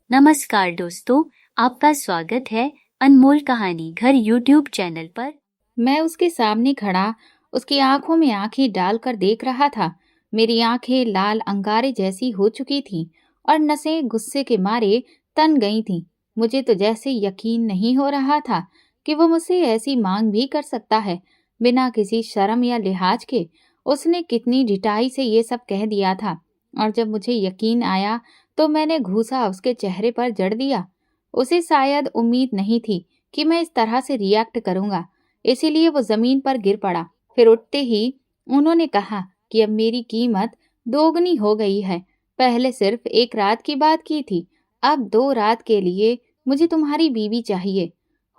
नमस्कार दोस्तों, आपका स्वागत है अनमोल कहानी घर यूट्यूब चैनल पर। मैं उसके सामने खड़ा उसकी आंखों में आंखें डालकर देख रहा था। मेरी आंखें लाल अंगारे जैसी हो चुकी थीं और नसें गुस्से के मारे तन गई थीं। मुझे तो जैसे यकीन नहीं हो रहा था कि वो मुझसे ऐसी मांग भी कर सकता है, बिना किसी शर्म या लिहाज के। उसने कितनी ढिठाई से ये सब कह दिया था, और जब मुझे यकीन आया तो मैंने घूंसा उसके चेहरे पर जड़ दिया। उसे शायद उम्मीद नहीं थी कि मैं इस तरह से रिएक्ट करूंगा, इसीलिए वो जमीन पर गिर पड़ा। फिर उठते ही उन्होंने कहा कि अब मेरी कीमत दोगुनी हो गई है। पहले सिर्फ एक रात की बात की थी, अब 2 रात के लिए मुझे तुम्हारी बीवी चाहिए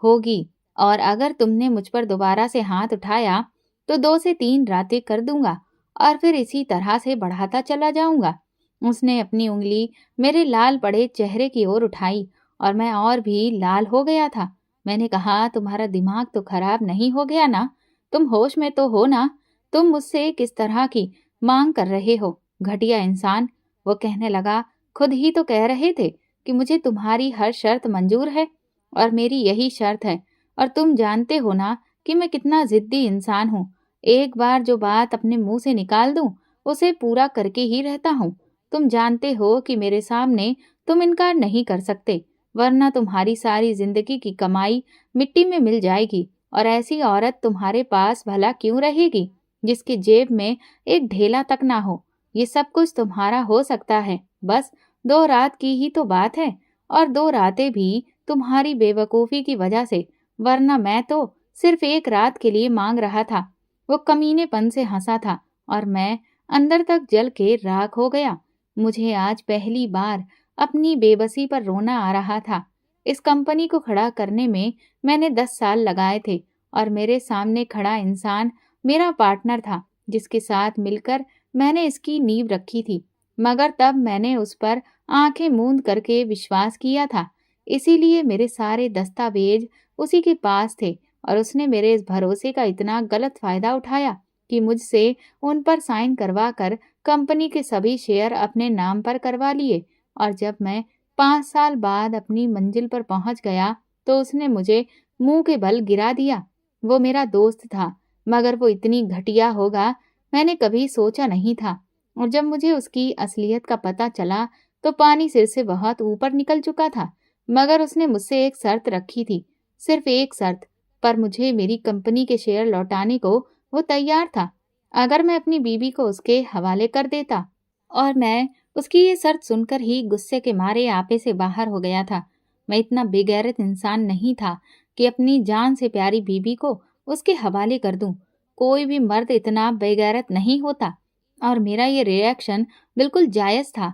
होगी, और अगर तुमने मुझ पर दोबारा से हाथ उठाया तो 2 से 3 रातें कर दूंगा, और फिर इसी तरह से बढ़ाता चला जाऊंगा। उसने अपनी उंगली मेरे लाल पड़े चेहरे की ओर उठाई और मैं और भी लाल हो गया था। मैंने कहा, तुम्हारा दिमाग तो खराब नहीं हो गया ना? तुम होश में तो हो ना? तुम मुझसे किस तरह की मांग कर रहे हो, घटिया इंसान। वो कहने लगा, खुद ही तो कह रहे थे कि मुझे तुम्हारी हर शर्त मंजूर है, और मेरी यही शर्त है। और तुम जानते हो ना कि मैं कितना जिद्दी इंसान हूँ। एक बार जो बात अपने मुंह से निकाल दूं, उसे पूरा करके ही रहता हूँ। तुम जानते हो कि मेरे सामने तुम इनकार नहीं कर सकते, वरना तुम्हारी सारी जिंदगी की कमाई मिट्टी में मिल जाएगी, और ऐसी औरत तुम्हारे पास भला क्यों रहेगी जिसकी जेब में एक ढेला तक ना हो। ये सब कुछ तुम्हारा हो सकता है, बस 2 रात की ही तो बात है, और 2 रातें भी तुम्हारी बेवकूफ़ी की वजह से, वरना मैं तो सिर्फ एक रात के लिए मांग रहा था। वो कमीनेपन से हंसा था और मैं अंदर तक जल के राख हो गया। मुझे आज पहली बार अपनी बेबसी पर रोना आ रहा था। इस कंपनी को खड़ा करने में मैंने 10 साल लगाए थे, और मेरे सामने खड़ा इंसान मेरा पार्टनर था, जिसके साथ मिलकर मैंने इसकी नींव रखी थी। मगर तब मैंने उस पर आंखें मूंद करके विश्वास किया था, इसीलिए मेरे सारे दस्तावेज उसी के पास थे, और उसने मेरे इस भरोसे का इतना गलत फायदा उठाया कि मुझसे उन पर साइन करवा कर कंपनी के सभी शेयर अपने नाम पर करवा लिए। और जब मैं 5 साल बाद अपनी मंजिल पर पहुंच गया तो उसने मुझे मुंह के बल गिरा दिया। वो मेरा दोस्त था, मगर वो इतनी घटिया होगा मैंने कभी सोचा नहीं था। और जब मुझे उसकी असलियत का पता चला तो पानी सिर से बहुत ऊपर निकल चुका था। मगर उसने मुझसे एक शर्त रखी थी, सिर्फ एक शर्त, पर मुझे मेरी कंपनी के शेयर लौटाने को वो तैयार था, अगर मैं अपनी बीवी को उसके हवाले कर देता। और मैं उसकी ये शर्त सुनकर ही गुस्से के मारे आपे से बाहर हो गया था। मैं इतना बेगैरत इंसान नहीं था कि अपनी जान से प्यारी बीबी को उसके हवाले कर दूं। कोई भी मर्द इतना बेगैरत नहीं होता, और मेरा ये रिएक्शन बिल्कुल जायज था।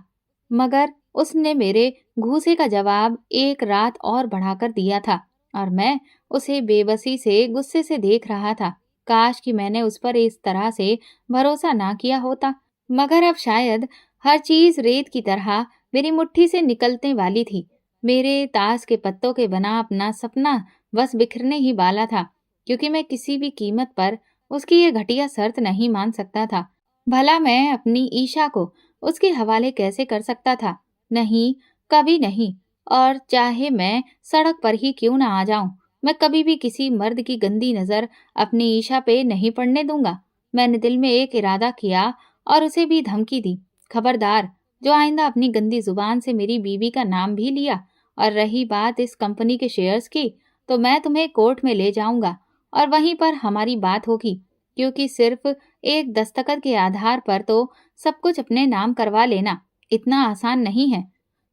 मगर उसने मेरे घूसे का जवाब एक रात और बढ़ाकर दिया था, और मैं उसे बेबसी से गुस्से से देख रहा था। काश कि मैंने उस पर इस तरह से भरोसा ना किया होता। मगर अब शायद हर चीज रेत की तरह मेरी मुट्ठी से निकलने वाली थी। मेरे ताश के पत्तों के बना अपना सपना बस बिखरने ही वाला था, क्योंकि मैं किसी भी कीमत पर उसकी ये घटिया शर्त नहीं मान सकता था। भला मैं अपनी ईशा को उसके हवाले कैसे कर सकता था? नहीं, कभी नहीं। और चाहे मैं सड़क पर ही क्यों ना आ जाऊं, मैं कभी भी किसी मर्द की गंदी नजर अपनी ईशा पे नहीं पड़ने दूंगा। मैंने दिल में एक इरादा किया और उसे भी धमकी दी, खबरदार जो आइंदा अपनी गंदी जुबान से मेरी बीवी का नाम भी लिया। और रही बात इस कंपनी के शेयर्स की, तो मैं तुम्हें कोर्ट में ले जाऊंगा और वहीं पर हमारी बात होगी, क्योंकि सिर्फ एक दस्तखत के आधार पर तो सब कुछ अपने नाम करवा लेना इतना आसान नहीं है।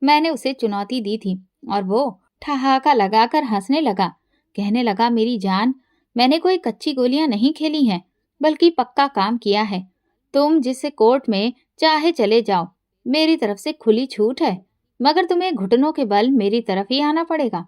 मैंने उसे चुनौती दी थी, और वो ठहाका लगाकर हंसने लगा। कहने लगा, मेरी जान, मैंने कोई कच्ची गोलियां नहीं खेली हैं, बल्कि पक्का काम किया है। तुम जिससे कोर्ट में चाहे चले जाओ, मेरी तरफ से खुली छूट है। मगर तुम्हें घुटनों के बल मेरी तरफ ही आना पड़ेगा,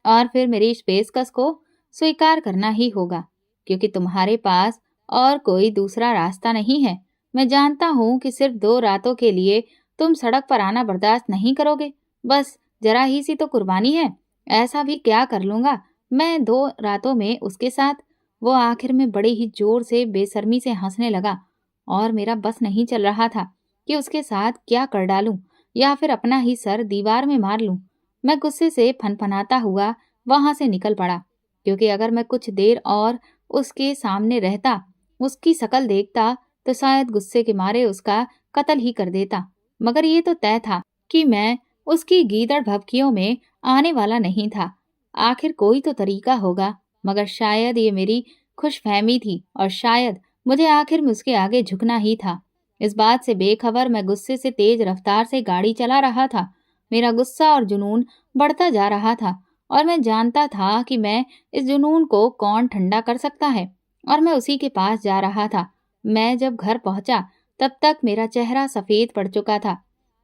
और फिर मेरी इस पेशकश को स्वीकार करना ही होगा, क्योंकि तुम्हारे पास और कोई दूसरा रास्ता नहीं है। मैं जानता हूँ कि सिर्फ 2 रातों के लिए तुम सड़क पर आना बर्दाश्त नहीं करोगे। बस जरा ही सी तो कुर्बानी है, ऐसा भी क्या कर लूंगा मैं 2 रातों में उसके साथ। वो आखिर में बड़े ही जोर से बेशर्मी से हंसने लगा, और मेरा बस नहीं चल रहा था कि उसके साथ क्या कर डालूं, या फिर अपना ही सर दीवार में मार लूं। मैं गुस्से से फनफनाता हुआ वहां से निकल पड़ा, क्योंकि अगर मैं कुछ देर और उसके सामने रहता, उसकी शक्ल देखता, तो शायद गुस्से के मारे उसका कत्ल ही कर देता। मगर ये तो तय था कि मैं उसकी गीदड़ भभकियों में आने वाला नहीं था। आखिर कोई तो तरीका होगा, मगर शायद ये मेरी खुशफहमी थी और शायद मुझे आखिर में उसके आगे झुकना ही था। इस बात से बेखबर मैं गुस्से से तेज रफ्तार से गाड़ी चला रहा था। मेरा गुस्सा और जुनून बढ़ता जा रहा था और मैं जानता था कि मैं इस जुनून को कौन ठंडा कर सकता है, और मैं उसी के पास जा रहा था। मैं जब घर पहुंचा तब तक मेरा चेहरा सफेद पड़ चुका था।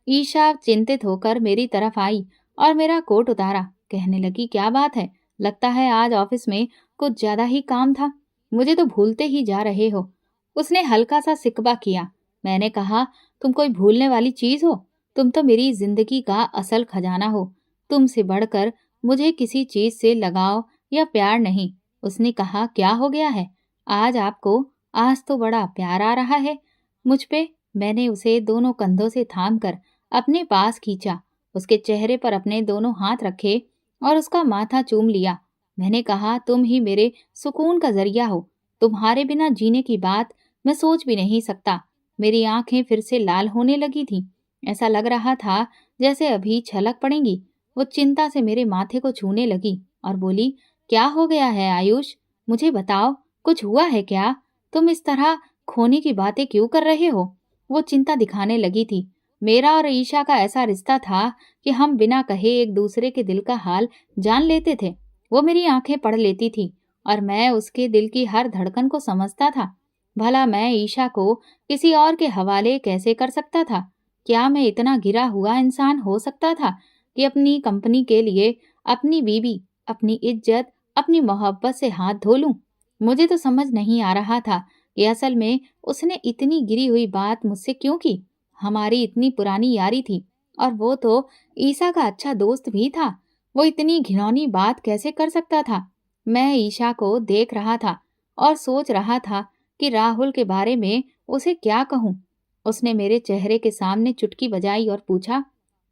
ईशा चिंतित होकर मेरी तरफ आई और मेरा कोट उतारा। कहने लगी, क्या बात है? लगता है आज ऑफिस में कुछ ज्यादा ही काम था। मुझे तो भूलते ही जा रहे हो। उसने हल्का सा सिकबा किया। मैंने कहा, तुम कोई भूलने वाली चीज हो? तुम तो मेरी जिंदगी का असल खजाना हो। तुमसे बढ़कर मुझे किसी चीज से लगाव या प्यार नहीं। उसने कहा, क्या हो गया है? आज आपको आज तो बड़ा प्यार आ रहा है मुझ पे। मैंने उसे दोनों कंधों से थाम कर अपने पास खींचा, उसके चेहरे पर अपने दोनों हाथ रखे और उसका माथा चूम लिया। मैंने कहा, तुम ही मेरे सुकून का जरिया हो। तुम्हारे बिना जीने की बात मैं सोच भी नहीं सकता। मेरी आंखें फिर से लाल होने लगी थीं। ऐसा लग रहा था जैसे अभी छलक पड़ेंगी। वो चिंता से मेरे माथे को छूने लगी और बोली, क्या हो गया है आयुष? मुझे बताओ, कुछ हुआ है क्या? तुम इस तरह खोने की बातें क्यों कर रहे हो? वो चिंता दिखाने लगी थी। मेरा और ईशा का ऐसा रिश्ता था कि हम बिना कहे एक दूसरे के दिल का हाल जान लेते थे। वो मेरी आंखें पढ़ लेती थी और मैं उसके दिल की हर धड़कन को समझता था। भला मैं ईशा को किसी और के हवाले कैसे कर सकता था? क्या मैं इतना गिरा हुआ इंसान हो सकता था कि अपनी कंपनी के लिए अपनी बीवी, अपनी इज्जत, अपनी मोहब्बत से हाथ धो लूं? मुझे तो समझ नहीं आ रहा था कि असल में उसने इतनी गिरी हुई बात मुझसे क्यों की। हमारी इतनी पुरानी यारी थी और वो तो ईशा का अच्छा दोस्त भी था। वो इतनी घिनौनी बात कैसे कर सकता था? मैं ईशा को देख रहा था और सोच रहा था कि राहुल के बारे में उसे क्या कहूं। उसने मेरे चेहरे के सामने चुटकी बजाई और पूछा,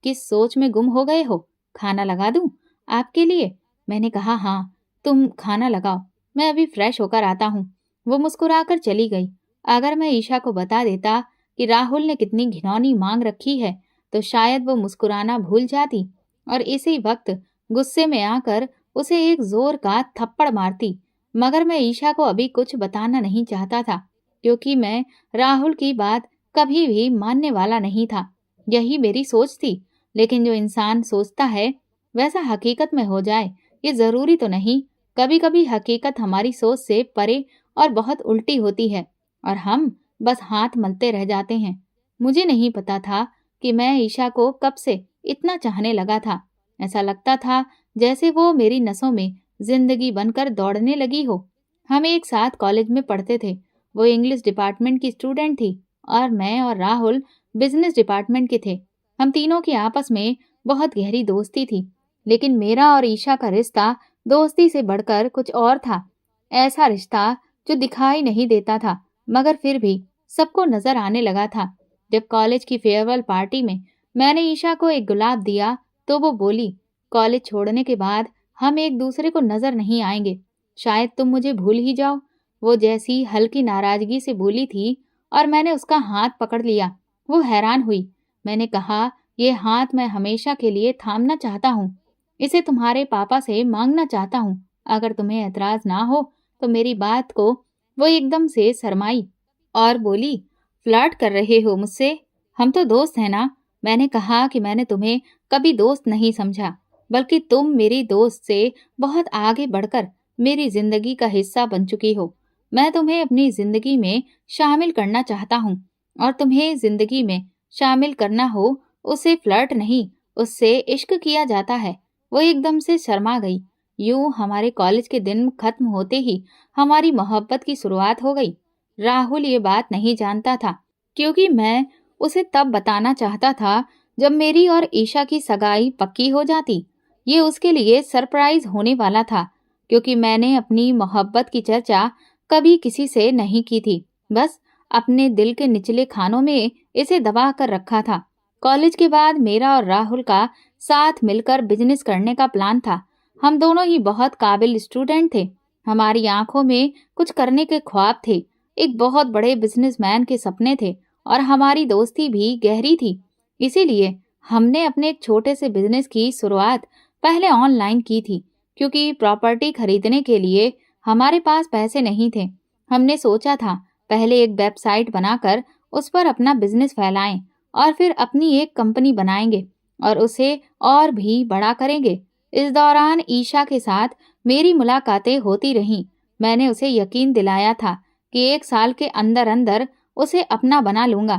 किस सोच में गुम हो गए हो? खाना लगा दूं आपके लिए? मैंने कहा, हाँ, तुम खाना लगाओ, मैं अभी फ्रेश होकर आता हूँ। वो मुस्कुराकर चली गई। अगर मैं ईशा को बता देता कि राहुल ने कितनी घिनौनी मांग रखी है, तो शायद वो मुस्कुराना भूल जाती और इसी वक्त गुस्से में आकर उसे एक जोर का थप्पड़ मारती। मगर मैं ईशा को अभी कुछ बताना नहीं चाहता था, क्योंकि मैं राहुल की बात कभी भी मानने वाला नहीं था। यही मेरी सोच थी। लेकिन जो इंसान सोचता है वैसा हकीकत में हो जाए, ये जरूरी तो नहीं। कभी कभी हकीकत हमारी सोच से परे और बहुत उल्टी होती है और हम बस हाथ मलते रह जाते हैं। मुझे नहीं पता था कि मैं ईशा को कब से इतना चाहने लगा था। ऐसा लगता था जैसे वो मेरी नसों में जिंदगी बनकर दौड़ने लगी हो। हम एक साथ कॉलेज में पढ़ते थे। वो इंग्लिश डिपार्टमेंट की स्टूडेंट थी और मैं और राहुल बिजनेस डिपार्टमेंट के थे। हम तीनों की आपस में बहुत गहरी दोस्ती थी। लेकिन मेरा और ईशा का रिश्ता दोस्ती से बढ़कर कुछ और था। ऐसा रिश्ता जो दिखाई नहीं देता था, मगर फिर भी सबको नजर आने लगा था। जब कॉलेज की फेयरवेल पार्टी में मैंने ईशा को एक गुलाब दिया, तो वो बोली, कॉलेज छोड़ने के बाद हम एक दूसरे को नजर नहीं आएंगे। शायद तुम मुझे भूल ही जाओ। वो जैसी हल्की नाराजगी से बोली थी और मैंने उसका हाथ पकड़ लिया। वो हैरान हुई। मैंने कहा, ये हाथ मैं हमेशा के लिए थामना चाहता हूँ। इसे तुम्हारे पापा से मांगना चाहता हूँ। अगर तुम्हें ऐतराज ना हो तो मेरी बात को। वो एकदम से शर्माई और बोली, फ्लर्ट कर रहे हो मुझसे? हम तो दोस्त हैं ना। मैंने कहा कि मैंने तुम्हें कभी दोस्त नहीं समझा, बल्कि तुम मेरी दोस्त से बहुत आगे बढ़कर मेरी जिंदगी का हिस्सा बन चुकी हो। मैं तुम्हें अपनी जिंदगी में शामिल करना चाहता हूँ और तुम्हें जिंदगी में शामिल करना हो, उसे फ्लर्ट नहीं, उससे इश्क किया जाता है। वो एकदम से शर्मा गई। यूं हमारे कॉलेज के दिन खत्म होते ही हमारी मोहब्बत की शुरुआत हो गई। राहुल ये बात नहीं जानता था, क्योंकि मैं उसे तब बताना चाहता था जब मेरी और ईशा की सगाई पक्की हो जाती। ये उसके लिए सरप्राइज होने वाला था, क्योंकि मैंने अपनी मोहब्बत की चर्चा कभी किसी से नहीं की थी। बस अपने दिल के निचले खानों में इसे दबा कर रखा था। कॉलेज के बाद मेरा और राहुल का साथ मिलकर बिजनेस करने का प्लान था। हम दोनों ही बहुत काबिल स्टूडेंट थे। हमारी आंखों में कुछ करने के ख्वाब थे, एक बहुत बड़े बिजनेसमैन के सपने थे और हमारी दोस्ती भी गहरी थी। इसीलिए हमने अपने एक छोटे से बिजनेस की शुरुआत पहले ऑनलाइन की थी, क्योंकि प्रॉपर्टी खरीदने के लिए हमारे पास पैसे नहीं थे। हमने सोचा था पहले एक वेबसाइट बनाकर उस पर अपना बिजनेस फैलाएं और फिर अपनी एक कंपनी बनाएंगे और उसे और भी बड़ा करेंगे। इस दौरान ईशा के साथ मेरी मुलाकातें होती रहीं। मैंने उसे यकीन दिलाया था कि 1 साल के अंदर अंदर उसे अपना बना लूंगा।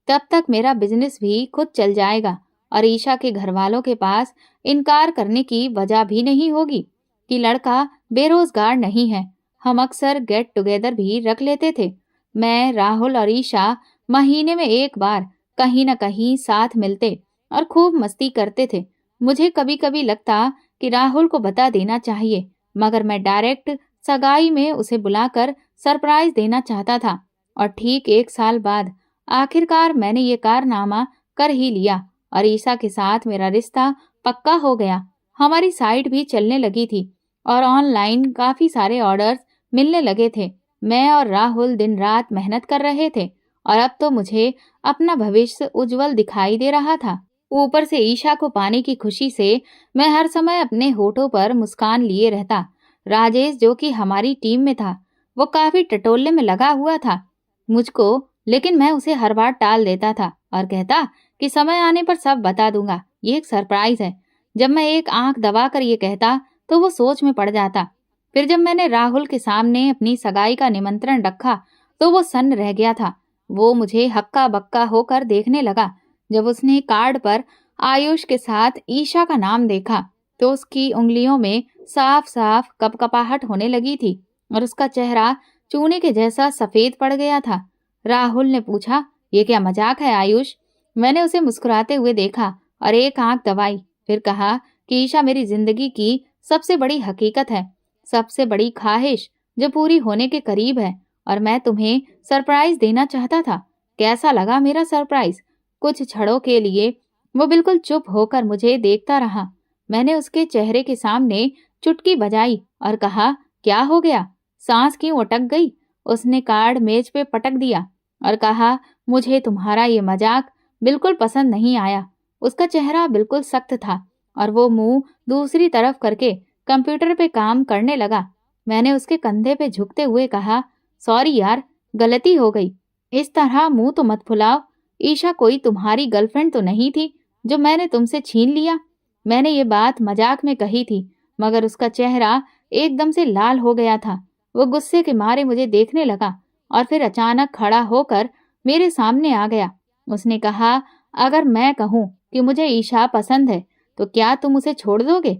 तब तक मेरा बिजनेस भी खुद चल जाएगा और ईशा के घर वालों के पास इनकार करने की वजह भी नहीं होगी कि लड़का बेरोजगार नहीं है। हम अक्सर गेट टुगेदर भी रख लेते थे। मैं, राहुल और ईशा महीने में एक बार कहीं न कहीं साथ मिलते और खूब मस्ती करते थे। मुझे कभी कभी लगता कि राहुल को बता देना चाहिए, मगर मैं डायरेक्ट सगाई में उसे बुलाकर सरप्राइज देना चाहता था। और ठीक 1 साल बाद आखिरकार मैंने ये कारनामा कर ही लिया और ईशा के साथ मेरा रिश्ता पक्का हो गया। हमारी साइट भी चलने लगी थी और ऑनलाइन काफी सारे ऑर्डर्स मिलने लगे थे। मैं और राहुल दिन रात मेहनत कर रहे थे और अब तो मुझे अपना भविष्य उज्जवल दिखाई दे रहा था। ऊपर से ईशा को पाने की खुशी से मैं हर समय अपने होठों पर मुस्कान लिए रहता। राजेश, जो कि हमारी टीम में था, वो काफी टटोलने में लगा हुआ था मुझको, लेकिन मैं उसे हर बार टाल देता था और कहता कि समय आने पर सब बता दूंगा, ये एक सरप्राइज है। जब मैं एक आंख दबाकर ये कहता तो वो सोच में पड़ जाता। फिर जब मैंने राहुल के सामने अपनी सगाई का निमंत्रण रखा तो वो सन्न रह गया था। वो मुझे हक्का बक्का होकर देखने लगा। जब उसने कार्ड पर आयुष के साथ ईशा का नाम देखा तो उसकी उंगलियों में साफ साफ कपकपाहट होने लगी थी और उसका चेहरा चूने के जैसा सफेद पड़ गया था। राहुल ने पूछा, ये क्या मजाक है आयुष? मैंने उसे मुस्कुराते हुए देखा और एक आंख दबाई। फिर कहा कि ईशा मेरी जिंदगी की सबसे बड़ी हकीकत है, सबसे बड़ी ख्वाहिश जो पूरी होने के करीब है, और मैं तुम्हें सरप्राइज देना चाहता था। कैसा लगा मेरा सरप्राइज? कुछ क्षणों के लिए वो बिल्कुल चुप होकर मुझे देखता रहा। मैंने उसके चेहरे के सामने चुटकी बजाई और कहा, क्या हो गया? सांस क्यों अटक गई? उसने कार्ड मेज पे पटक दिया और कहा, मुझे तुम्हारा ये मजाक बिल्कुल पसंद नहीं आया। उसका चेहरा बिल्कुल सख्त था और वो मुंह दूसरी तरफ करके कंप्यूटर पे काम करने लगा। मैंने उसके कंधे पे झुकते हुए कहा, सॉरी यार, गलती हो गई। इस तरह मुंह तो मत फुलाओ। ईशा कोई तुम्हारी गर्लफ्रेंड तो नहीं थी जो मैंने तुमसे छीन लिया। मैंने ये बात मजाक में कही थी, मगर उसका चेहरा एकदम से लाल हो गया था। वो गुस्से के मारे मुझे देखने लगा और फिर अचानक खड़ा होकर मेरे सामने आ गया। उसने कहा, अगर मैं कहूँ कि मुझे ईशा पसंद है तो क्या तुम उसे छोड़ दोगे?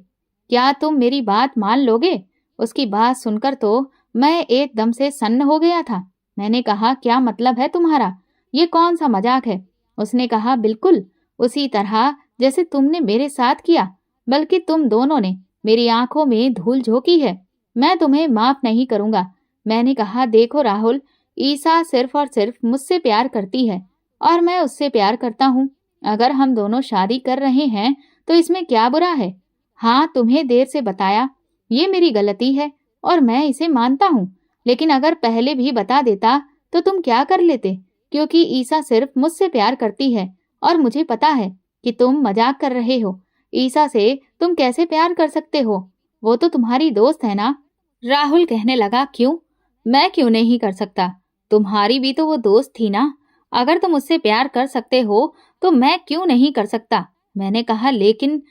क्या तुम मेरी बात मान लोगे? उसकी बात सुनकर तो मैं एकदम से सन्न हो गया था। मैंने कहा, क्या मतलब है तुम्हारा? ये कौन सा मजाक है? उसने कहा, बिल्कुल उसी तरह जैसे तुमने मेरे साथ किया, बल्कि तुम दोनों ने मेरी आंखों में धूल झोंकी है। मैं तुम्हें माफ नहीं करूंगा। मैंने कहा, देखो राहुल, ईशा सिर्फ और सिर्फ मुझसे प्यार करती है और मैं उससे प्यार करता हूँ। अगर हम दोनों शादी कर रहे हैं तो इसमें क्या बुरा है? हाँ, तुम्हें देर से बताया, ये मेरी गलती है और मैं इसे मानता हूँ, लेकिन अगर पहले भी बता देता तो तुम क्या कर लेते? क्योंकि ईशा सिर्फ मुझसे प्यार करती है और मुझे पता है कि तुम मजाक कर रहे हो। ईशा से तुम कैसे प्यार कर सकते हो? वो तो तुम्हारी दोस्त है ना? राहुल कहने लगा, क्यों? मैं क्यों नहीं कर सकता? तुम्हारी भी तो वो दोस्त थी ना। अगर तुम उससे प्यार कर सकते हो तो मैं क्यों नहीं कर सकता? मैंने कहा, लेकिन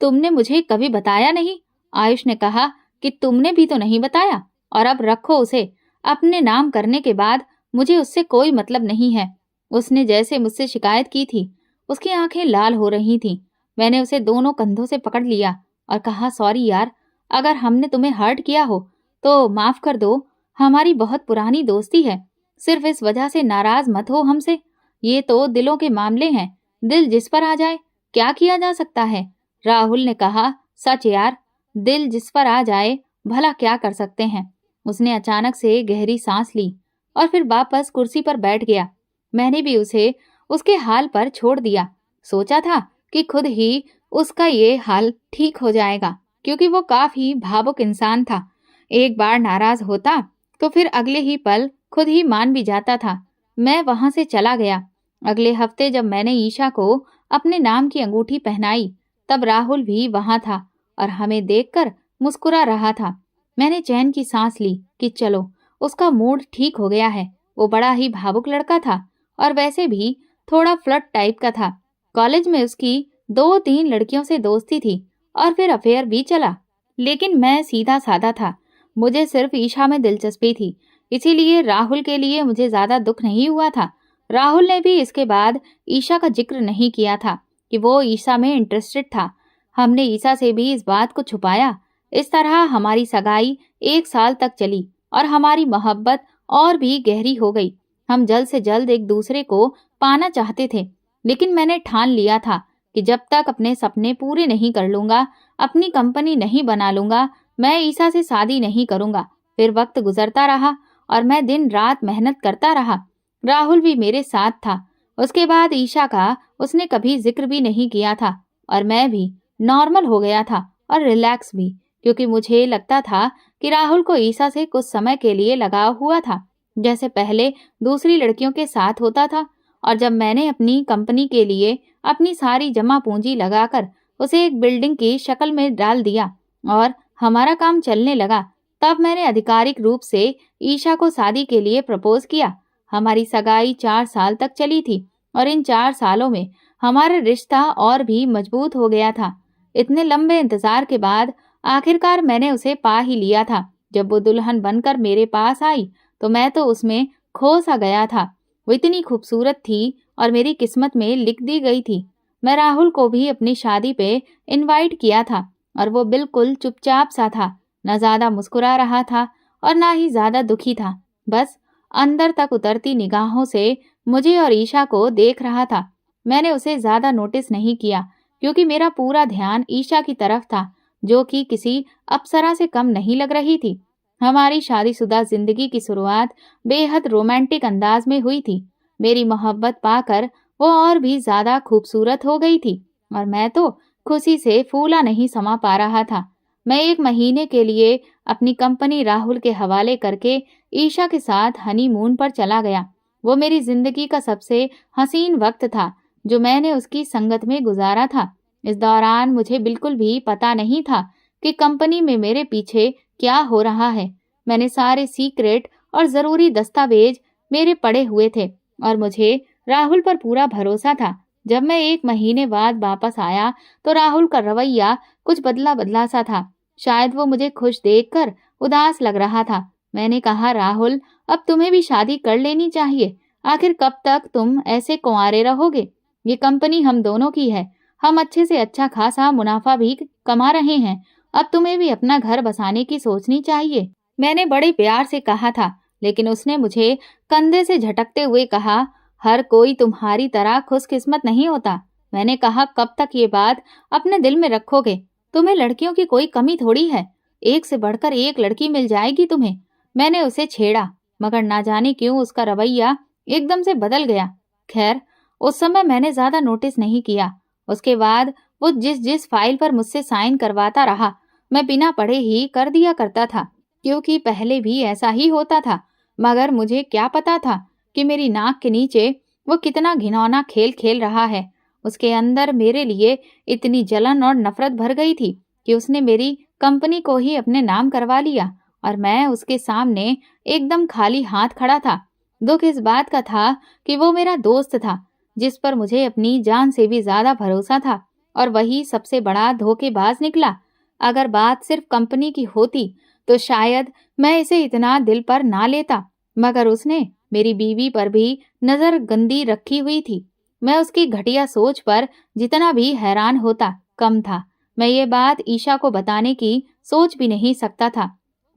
तुमने मुझे कभी बताया नहीं। आयुष ने कहा कि तुमने भी तो नहीं बताया, और अब रखो उसे। अपने नाम करने के बाद मुझे उससे कोई मतलब नहीं है। उसने जैसे मुझसे शिकायत की थी। उसकी आंखें लाल हो रही थीं। मैंने उसे दोनों कंधों से पकड़ लिया और कहा, सॉरी यार, अगर हमने तुम्हें हर्ट किया हो तो माफ कर दो। हमारी बहुत पुरानी दोस्ती है, सिर्फ इस वजह से नाराज मत हो हमसे। ये तो दिलों के मामले हैं, दिल जिस पर आ जाए क्या किया जा सकता है? राहुल ने कहा, सच यार, दिल जिस पर आ जाए भला क्या कर सकते हैं। उसने अचानक से गहरी सांस ली और फिर वापस कुर्सी पर बैठ गया। मैंने भी उसे उसके हाल पर छोड़ दिया। सोचा था कि खुद ही उसका ये हाल ठीक हो जाएगा, क्योंकि वो काफी भावुक इंसान था। एक बार नाराज होता तो फिर अगले ही पल खुद ही मान भी जाता था। मैं वहां से चला गया। अगले हफ्ते जब मैंने ईशा को अपने नाम की अंगूठी पहनाई, तब राहुल भी वहां था और हमें देखकर मुस्कुरा रहा था। मैंने चैन की सांस ली कि चलो, उसका मूड ठीक हो गया है। वो बड़ा ही भावुक लड़का था और वैसे भी थोड़ा फ्लर्ट टाइप का था। कॉलेज में उसकी 2-3 लड़कियों से दोस्ती थी और फिर अफेयर भी चला। लेकिन मैं सीधा साधा था। मुझे सिर्फ ईशा में दिलचस्पी थी, इसीलिए राहुल के लिए मुझे ज्यादा दुख नहीं हुआ था। राहुल ने भी इसके बाद ईशा का जिक्र नहीं किया था कि वो ईशा में इंटरेस्टेड था। हमने ईशा से भी इस बात को छुपाया। इस तरह हमारी सगाई 1 साल तक चली और हमारी मोहब्बत और भी गहरी हो गई। हम जल्द से जल्द एक दूसरे को पाना चाहते थे, लेकिन मैंने ठान लिया था कि जब तक अपने सपने पूरे नहीं कर लूंगा, अपनी कंपनी नहीं बना लूंगा, मैं ईशा से शादी नहीं करूंगा। फिर वक्त गुजरता रहा और मैं दिन रात मेहनत करता रहा। राहुल भी मेरे साथ था। उसके बाद ईशा का उसने कभी जिक्र भी नहीं किया था और मैं भी नॉर्मल हो गया था और रिलैक्स भी, क्योंकि मुझे लगता था कि राहुल को ईशा से कुछ समय के लिए लगाव हुआ था, जैसे पहले दूसरी लड़कियों के साथ होता था। और जब मैंने अपनी कंपनी के लिए अपनी सारी जमा पूंजी लगाकर उसे एक बिल्डिंग की शक्ल में डाल दिया और हमारा काम चलने लगा, तब मैंने आधिकारिक रूप से ईशा को शादी के लिए प्रपोज किया। हमारी सगाई 4 साल तक चली थी और इन 4 सालों में हमारा रिश्ता और भी मजबूत हो गया था। इतने लंबे इंतजार के बाद आखिरकार मैंने उसे पा ही लिया था। जब वो दुल्हन बनकर मेरे पास आई तो मैं तो उसमें खो सा गया था। वो इतनी खूबसूरत थी और मेरी किस्मत में लिख दी गई थी। मैं राहुल को भी अपनी शादी पे इनवाइट किया था और वो बिल्कुल चुपचाप सा था, न ज्यादा मुस्कुरा रहा था और ना ही ज्यादा दुखी था। बस अंदर तक उतरती निगाहों से मुझे और ईशा को देख रहा था। मैंने उसे ज्यादा नोटिस नहीं किया, क्योंकि मेरा पूरा ध्यान ईशा की तरफ था, जो कि किसी अप्सरा से कम नहीं लग रही थी। हमारी शादीशुदा जिंदगी की शुरुआत बेहद रोमांटिक अंदाज में हुई थी। मेरी मोहब्बत पाकर वो और भी ज्यादा खूबसूरत हो गई थी और मैं तो खुशी से फूला नहीं समा पा रहा था। मैं 1 महीने के लिए अपनी कंपनी राहुल के हवाले करके ईशा के साथ हनीमून पर चला गया। वो मेरी जिंदगी का सबसे हसीन वक्त था जो मैंने उसकी संगत में गुजारा था। इस दौरान मुझे बिल्कुल भी पता नहीं था कि कंपनी में मेरे पीछे क्या हो रहा है। मैंने सारे सीक्रेट और जरूरी दस्तावेज मेरे पड़े हुए थे और मुझे राहुल पर पूरा भरोसा था। जब मैं 1 महीने बाद वापस आया तो राहुल का रवैया कुछ बदला बदला सा था। शायद वो मुझे खुश देखकर उदास लग रहा था। मैंने कहा, राहुल, अब तुम्हें भी शादी कर लेनी चाहिए। आखिर कब तक तुम ऐसे कुंवारे रहोगे? ये कंपनी हम दोनों की है। हम अच्छे से अच्छा खासा मुनाफा भी कमा रहे हैं। अब तुम्हें भी अपना घर बसाने की सोचनी चाहिए। मैंने बड़े प्यार से कहा था, लेकिन उसने मुझे कंधे से झटकते हुए कहा, हर कोई तुम्हारी तरह खुशकिस्मत नहीं होता। मैंने कहा, कब तक ये बात अपने दिल में रखोगे? तुम्हें लड़कियों की कोई कमी थोड़ी है। एक से बढ़कर एक लड़की मिल जाएगी तुम्हें। मैंने उसे छेड़ा, मगर ना जाने क्यों उसका रवैया एकदम से बदल गया। खैर, उस समय मैंने ज्यादा नोटिस नहीं किया। उसके बाद वो जिस जिस फाइल पर मुझसे साइन करवाता रहा, मैं बिना पढ़े ही कर दिया करता था, क्योंकि पहले भी ऐसा ही होता था। मगर मुझे क्या पता था कि मेरी नाक के नीचे वो कितना घिनौना खेल खेल रहा है। उसके अंदर मेरे लिए इतनी जलन और नफरत भर गई थी कि उसने मेरी कंपनी को ही अपने नाम करवा लिया और मैं उसके सामने एकदम खाली हाथ खड़ा था। दुख इस बात का था कि वो मेरा दोस्त था, जिस पर मुझे अपनी जान से भी ज्यादा भरोसा था, और वही सबसे बड़ा धोखेबाज निकला। अगर बात सिर्फ कंपनी की होती तो शायद मैं इसे इतना दिल पर ना लेता, मगर उसने मेरी बीवी पर भी नजर गंदी रखी हुई थी। मैं उसकी घटिया सोच पर जितना भी हैरान होता कम था। मैं ये बात ईशा को बताने की सोच भी नहीं सकता था।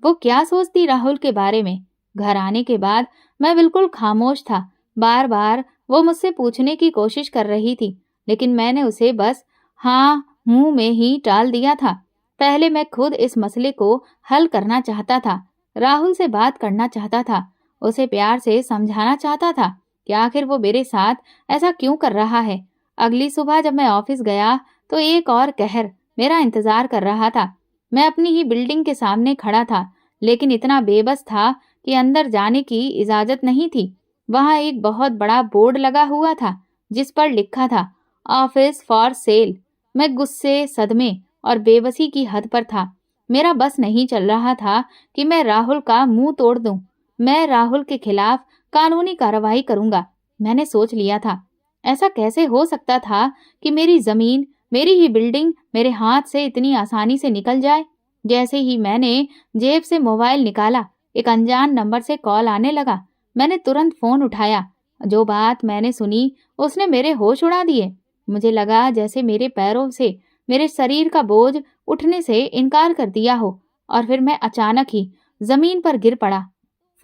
वो क्या सोचती राहुल के बारे में? घर आने के बाद मैं बिल्कुल खामोश था। बार बार वो मुझसे पूछने की कोशिश कर रही थी, लेकिन मैंने उसे बस हाँ मुंह में ही टाल दिया था। पहले मैं खुद इस मसले को हल करना चाहता था। राहुल से बात करना चाहता था, उसे प्यार से समझाना चाहता था कि आखिर वो मेरे साथ ऐसा क्यों कर रहा है। अगली सुबह जब मैं ऑफिस गया तो एक और कहर मेरा इंतजार कर रहा था। मैं अपनी ही बिल्डिंग के सामने खड़ा था, लेकिन इतना बेबस था कि अंदर जाने की इजाजत नहीं थी। वहां एक बहुत बड़ा बोर्ड लगा हुआ था जिस पर लिखा था ऑफिस फॉर सेल। मैं गुस्से, सदमे और बेबसी की हद पर था। मेरा बस नहीं चल रहा था कि मैं राहुल का मुंह तोड़ दूं। मैं राहुल के खिलाफ कानूनी कार्रवाई करूंगा, मैंने सोच लिया था। ऐसा कैसे हो सकता था कि मेरी जमीन, मेरी ही बिल्डिंग मेरे हाथ से इतनी आसानी से निकल जाए। जैसे ही मैंने जेब से मोबाइल निकाला, एक अनजान नंबर से कॉल आने लगा। मैंने तुरंत फोन उठाया। जो बात मैंने सुनी उसने मेरे होश उड़ा दिए। मुझे लगा जैसे मेरे पैरों से मेरे शरीर का बोझ उठने से इनकार कर दिया हो, और फिर मैं अचानक ही जमीन पर गिर पड़ा।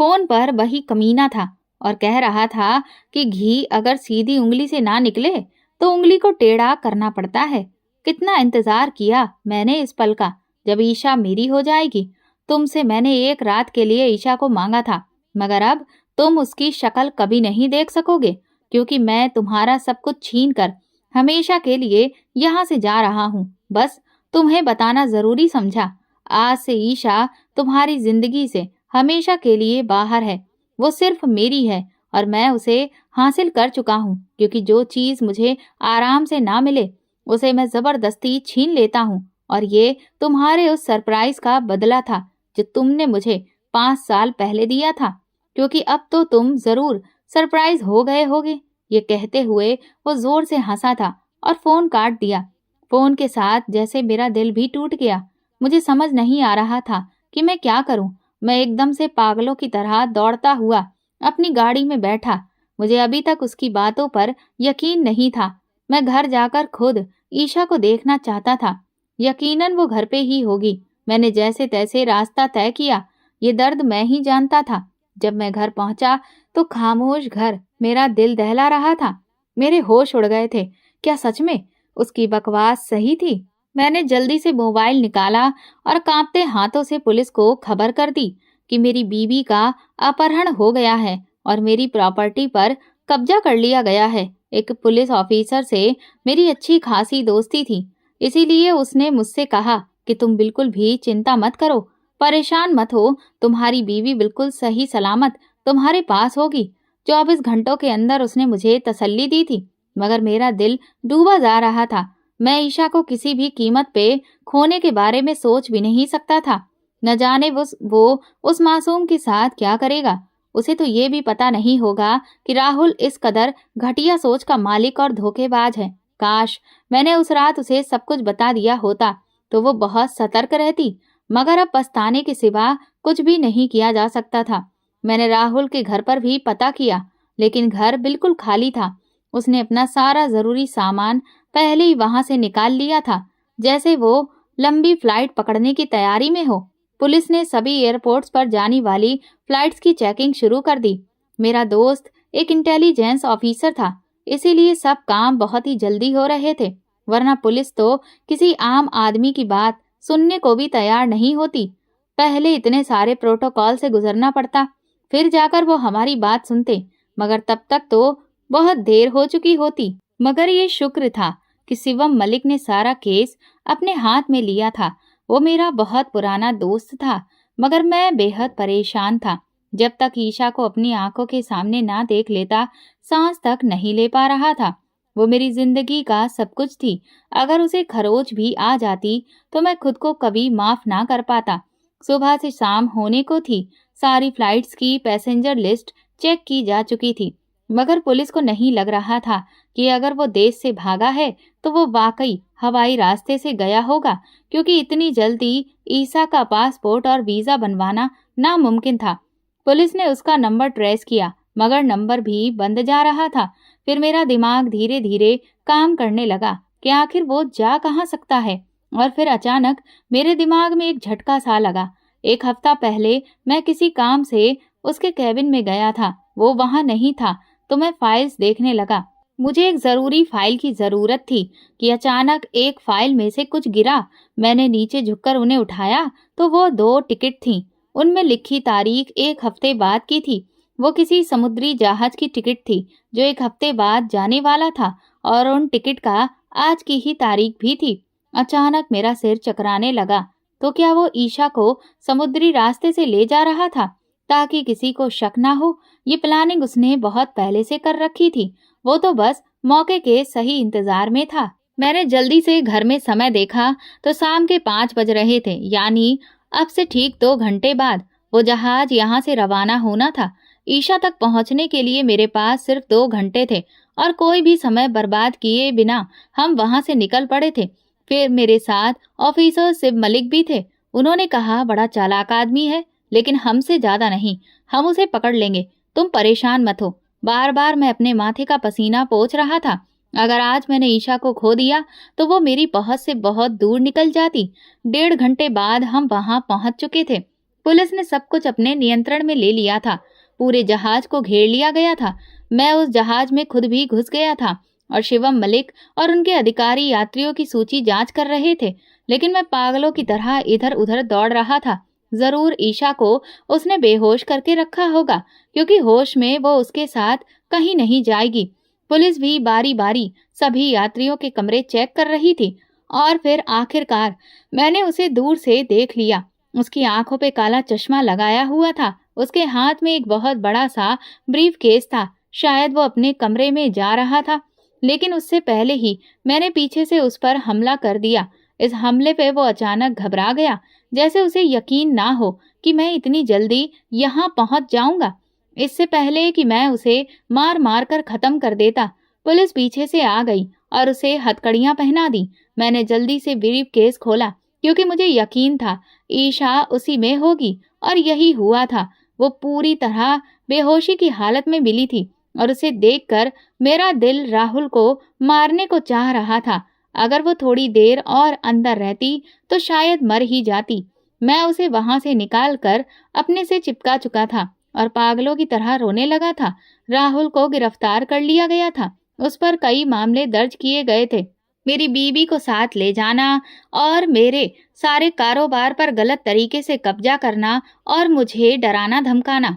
फोन पर वही कमीना था और कह रहा था कि घी अगर सीधी उंगली से ना निकले तो उंगली को टेढ़ा करना पड़ता है। कितना इंतजार किया मैंने इस पल का, जब ईशा मेरी हो जाएगी। तुमसे मैंने एक रात के लिए ईशा को मांगा था, मगर अब तुम उसकी शक्ल कभी नहीं देख सकोगे, क्योंकि मैं तुम्हारा सब कुछ छीन कर हमेशा के लिए यहाँ से जा रहा हूँ। बस तुम्हें बताना जरूरी समझा। आज से ईशा तुम्हारी जिंदगी से हमेशा के लिए बाहर है। वो सिर्फ मेरी है और मैं उसे हासिल कर चुका हूँ, क्योंकि जो चीज मुझे आराम से ना मिले उसे मैं जबरदस्ती छीन लेता हूँ। और ये तुम्हारे उस सरप्राइज का बदला था जो तुमने मुझे 5 साल पहले दिया था, क्योंकि अब तो तुम जरूर सरप्राइज हो गए होगे। ये कहते हुए वो जोर से हंसा था और फोन काट दिया। फोन के साथ जैसे मेरा दिल भी टूट गया। मुझे समझ नहीं आ रहा था कि मैं क्या करूं। मैं एकदम से पागलों की तरह दौड़ता हुआ अपनी गाड़ी में बैठा। मुझे अभी तक उसकी बातों पर यकीन नहीं था। मैं घर जाकर खुद ईशा को देखना चाहता था। यकीनन वो घर पे ही होगी। मैंने जैसे तैसे रास्ता तय किया। ये दर्द मैं ही जानता था। जब मैं घर पहुंचा तो खामोश घर मेरा दिल दहला रहा था। मेरे होश उड़ गए थे। क्या सच में उसकी बकवास सही थी? मैंने जल्दी से मोबाइल निकाला और कांपते हाथों से पुलिस को खबर कर दी कि मेरी बीवी का अपहरण हो गया है और मेरी प्रॉपर्टी पर कब्जा कर लिया गया है। एक पुलिस ऑफिसर से मेरी अच्छी खासी दोस्ती थी, इसीलिए उसने मुझसे कहा कि तुम बिल्कुल भी चिंता मत करो, परेशान मत हो, तुम्हारी बीवी बिल्कुल सही सलामत तुम्हारे पास होगी। 24 घंटों के अंदर उसने मुझे तसल्ली दी थी, मगर मेरा दिल डूबा जा रहा था। मैं ईशा को किसी भी कीमत पे खोने के बारे में सोच भी नहीं सकता था। न जाने वो उस मासूम के साथ क्या करेगा। उसे तो ये भी पता नहीं होगा कि राहुल इस कदर घटिया सोच का मालिक और धोखेबाज है। काश मैंने उस रात उसे सब कुछ बता दिया होता तो वो बहुत सतर्क रहती, मगर अब पछताने के सिवा कुछ भी नहीं किया जा सकता था। मैंने राहुल के घर पर भी पता किया, लेकिन घर बिल्कुल खाली था। उसने अपना सारा जरूरी सामान पहले ही वहां से निकाल लिया था, जैसे वो लंबी फ्लाइट पकड़ने की तैयारी में हो। पुलिस ने सभी एयरपोर्ट्स पर जाने वाली फ्लाइट्स की चेकिंग शुरू कर दी। मेरा दोस्त एक इंटेलिजेंस ऑफिसर था, इसीलिए सब काम बहुत ही जल्दी हो रहे थे, वरना पुलिस तो किसी आम आदमी की बात सुनने को भी तैयार नहीं होती। पहले इतने सारे प्रोटोकॉल से गुजरना पड़ता, फिर जाकर वो हमारी बात सुनते, मगर तब तक तो बहुत देर हो चुकी होती। मगर ये शुक्र था कि शिवम मलिक ने सारा केस अपने हाथ में लिया था। वो मेरा बहुत पुराना दोस्त था, मगर मैं बेहद परेशान था। जब तक ईशा को अपनी आंखों के सामने ना देख लेता, सांस तक नहीं ले पा रहा था। वो मेरी जिंदगी का सब कुछ थी। अगर उसे खरोच भी आ जाती तो मैं खुद को कभी माफ ना कर पाता। सुबह से शाम होने को थी। सारी फ्लाइट्स की पैसेंजर लिस्ट चेक की जा चुकी थी, मगर पुलिस को नहीं लग रहा था कि अगर वो देश से भागा है तो वो वाकई हवाई रास्ते से गया होगा, क्योंकि इतनी जल्दी ईसा का पासपोर्ट और वीजा बनवाना नामुमकिन था। पुलिस ने उसका नंबर ट्रेस किया, मगर नंबर भी बंद जा रहा था। फिर मेरा दिमाग धीरे धीरे काम करने लगा कि आखिर वो जा कहाँ सकता है। और फिर अचानक मेरे दिमाग में एक झटका सा लगा। 1 हफ्ता पहले मैं किसी काम से उसके कैबिन में गया था। वो वहां नहीं था तो मैं फाइल्स देखने लगा। मुझे एक जरूरी फाइल की जरूरत थी कि अचानक एक फाइल में से कुछ गिरा। मैंने नीचे झुककर उन्हें उठाया तो वो 2 टिकट थीं। उनमें लिखी तारीख 1 हफ्ते बाद की थी। वो किसी समुद्री जहाज की टिकट थी जो 1 हफ्ते बाद जाने वाला था, और उन टिकट का आज की ही तारीख भी थी। अचानक मेरा सिर चकराने लगा। तो क्या वो ईशा को समुद्री रास्ते से ले जा रहा था ताकि किसी को शक ना हो? ये प्लानिंग उसने बहुत पहले से कर रखी थी। वो तो बस मौके के सही इंतजार में था। मैंने जल्दी से घर में समय देखा तो शाम के 5 बज रहे थे, यानी अब से ठीक 2 घंटे बाद वो जहाज यहाँ से रवाना होना था। ईशा तक पहुँचने के लिए मेरे पास सिर्फ 2 घंटे थे और कोई भी समय बर्बाद किए बिना हम वहां से निकल पड़े थे। फिर मेरे साथ ऑफिसर शिव मलिक भी थे। उन्होंने कहा, बड़ा चालाक आदमी है, लेकिन हमसे ज्यादा नहीं, हम उसे पकड़ लेंगे, तुम परेशान मत हो। बार बार मैं अपने माथे का पसीना पोंछ रहा था। अगर आज मैंने ईशा को खो दिया तो वो मेरी पहुंच से बहुत दूर निकल जाती। 1.5 घंटे बाद हम वहां पहुंच चुके थे। पुलिस ने सब कुछ अपने नियंत्रण में ले लिया था। पूरे जहाज को घेर लिया गया था। मैं उस जहाज में खुद भी घुस गया था और शिवम मलिक और उनके अधिकारी यात्रियों की सूची जांच कर रहे थे। लेकिन मैं पागलों की तरह इधर उधर दौड़ रहा था। जरूर ईशा को उसने बेहोश करके रखा होगा, क्योंकि होश में वो उसके साथ कहीं नहीं जाएगी। पुलिस भी बारी बारी सभी यात्रियों के कमरे चेक कर रही थी और फिर आखिरकार मैंने उसे दूर से देख लिया। उसकी आंखों पे काला चश्मा लगाया हुआ था। उसके हाथ में एक बहुत बड़ा सा ब्रीफ केस था। शायद वो अपने कमरे में जा रहा था, लेकिन उससे पहले ही मैंने पीछे से उस पर हमला कर दिया। इस हमले पे वो अचानक घबरा गया, जैसे उसे यकीन ना हो कि मैं इतनी जल्दी यहाँ पहुंच जाऊंगा। इससे पहले कि मैं उसे मार मार कर खत्म कर देता, पुलिस पीछे से आ गई और उसे हथकड़ियां पहना दी। मैंने जल्दी से ब्रीफ केस खोला, क्योंकि मुझे यकीन था ईशा उसी में होगी, और यही हुआ था। वो पूरी तरह बेहोशी की हालत में मिली थी और उसे देखकर मेरा दिल राहुल को मारने को चाह रहा था। अगर वो थोड़ी देर और अंदर रहती तो शायद मर ही जाती। मैं उसे वहां से निकाल कर अपने से चिपका चुका था और पागलों की तरह रोने लगा था। राहुल को गिरफ्तार कर लिया गया था। उस पर कई मामले दर्ज किए गए थे। मेरी बीवी को साथ ले जाना और मेरे सारे कारोबार पर गलत तरीके से कब्जा करना और मुझे डराना धमकाना।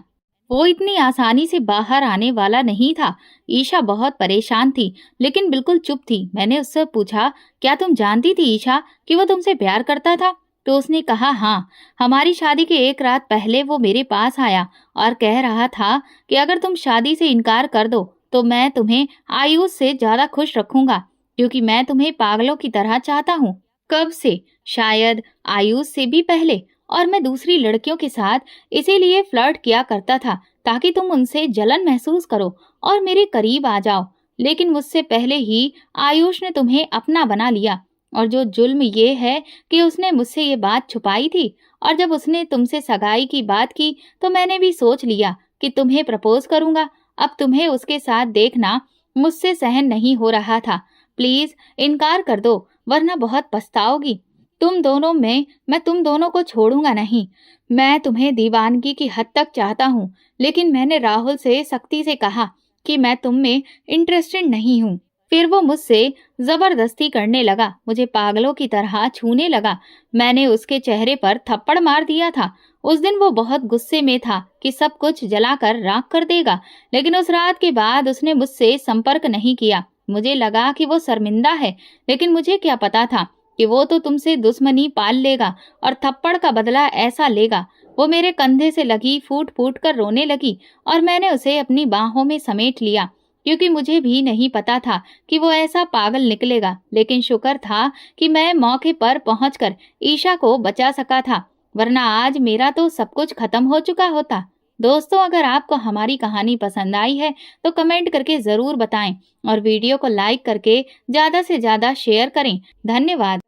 वो इतनी आसानी से बाहर आने वाला नहीं था। ईशा बहुत परेशान थी, लेकिन बिल्कुल चुप थी। मैंने उससे पूछा, क्या तुम जानती थी ईशा कि वो तुमसे प्यार करता था? तो उसने कहा, हाँ, हमारी शादी के 1 रात पहले वो मेरे पास आया और कह रहा था कि अगर तुम शादी से इनकार कर दो तो मैं तुम्हें आयुष से ज्यादा खुश रखूंगा, क्योंकि मैं तुम्हें पागलों की तरह चाहता हूँ। कब से? शायद आयुष से भी पहले। और मैं दूसरी लड़कियों के साथ इसीलिए फ्लर्ट किया करता था ताकि तुम उनसे जलन महसूस करो और मेरे करीब आ जाओ। लेकिन मुझसे पहले ही आयुष ने तुम्हें अपना बना लिया। और जो जुल्म ये है कि उसने मुझसे ये बात छुपाई थी, और जब उसने तुमसे सगाई की बात की तो मैंने भी सोच लिया कि तुम्हें प्रपोज करूंगा। अब तुम्हें उसके साथ देखना मुझसे सहन नहीं हो रहा था। प्लीज इनकार कर दो, वरना बहुत पछताओगी। तुम दोनों में मैं तुम दोनों को छोड़ूंगा नहीं। मैं तुम्हें दीवानगी की हद तक चाहता हूँ, लेकिन मैंने राहुल से सख्ती से कहा कि मैं तुम में इंटरेस्टेड नहीं हूँ। फिर वो मुझसे जबरदस्ती करने लगा, मुझे पागलों की तरह छूने लगा। मैंने उसके चेहरे पर थप्पड़ मार दिया था। उस दिन वो बहुत गुस्से में था कि सब कुछ जलाकर राख कर देगा, लेकिन उस रात के बाद उसने मुझसे संपर्क नहीं किया। मुझे लगा कि वो शर्मिंदा है, लेकिन मुझे क्या पता था कि वो तो तुमसे दुश्मनी पाल लेगा और थप्पड़ का बदला ऐसा लेगा। वो मेरे कंधे से लगी, फूट फूट कर रोने लगी और मैंने उसे अपनी बाहों में समेट लिया, क्योंकि मुझे भी नहीं पता था कि वो ऐसा पागल निकलेगा। लेकिन शुक्र था कि मैं मौके पर पहुंचकर ईशा को बचा सका था, वरना आज मेरा तो सब कुछ खत्म हो चुका होता। दोस्तों, अगर आपको हमारी कहानी पसंद आई है तो कमेंट करके जरूर बताएं और वीडियो को लाइक करके ज्यादा से ज्यादा शेयर करें। धन्यवाद।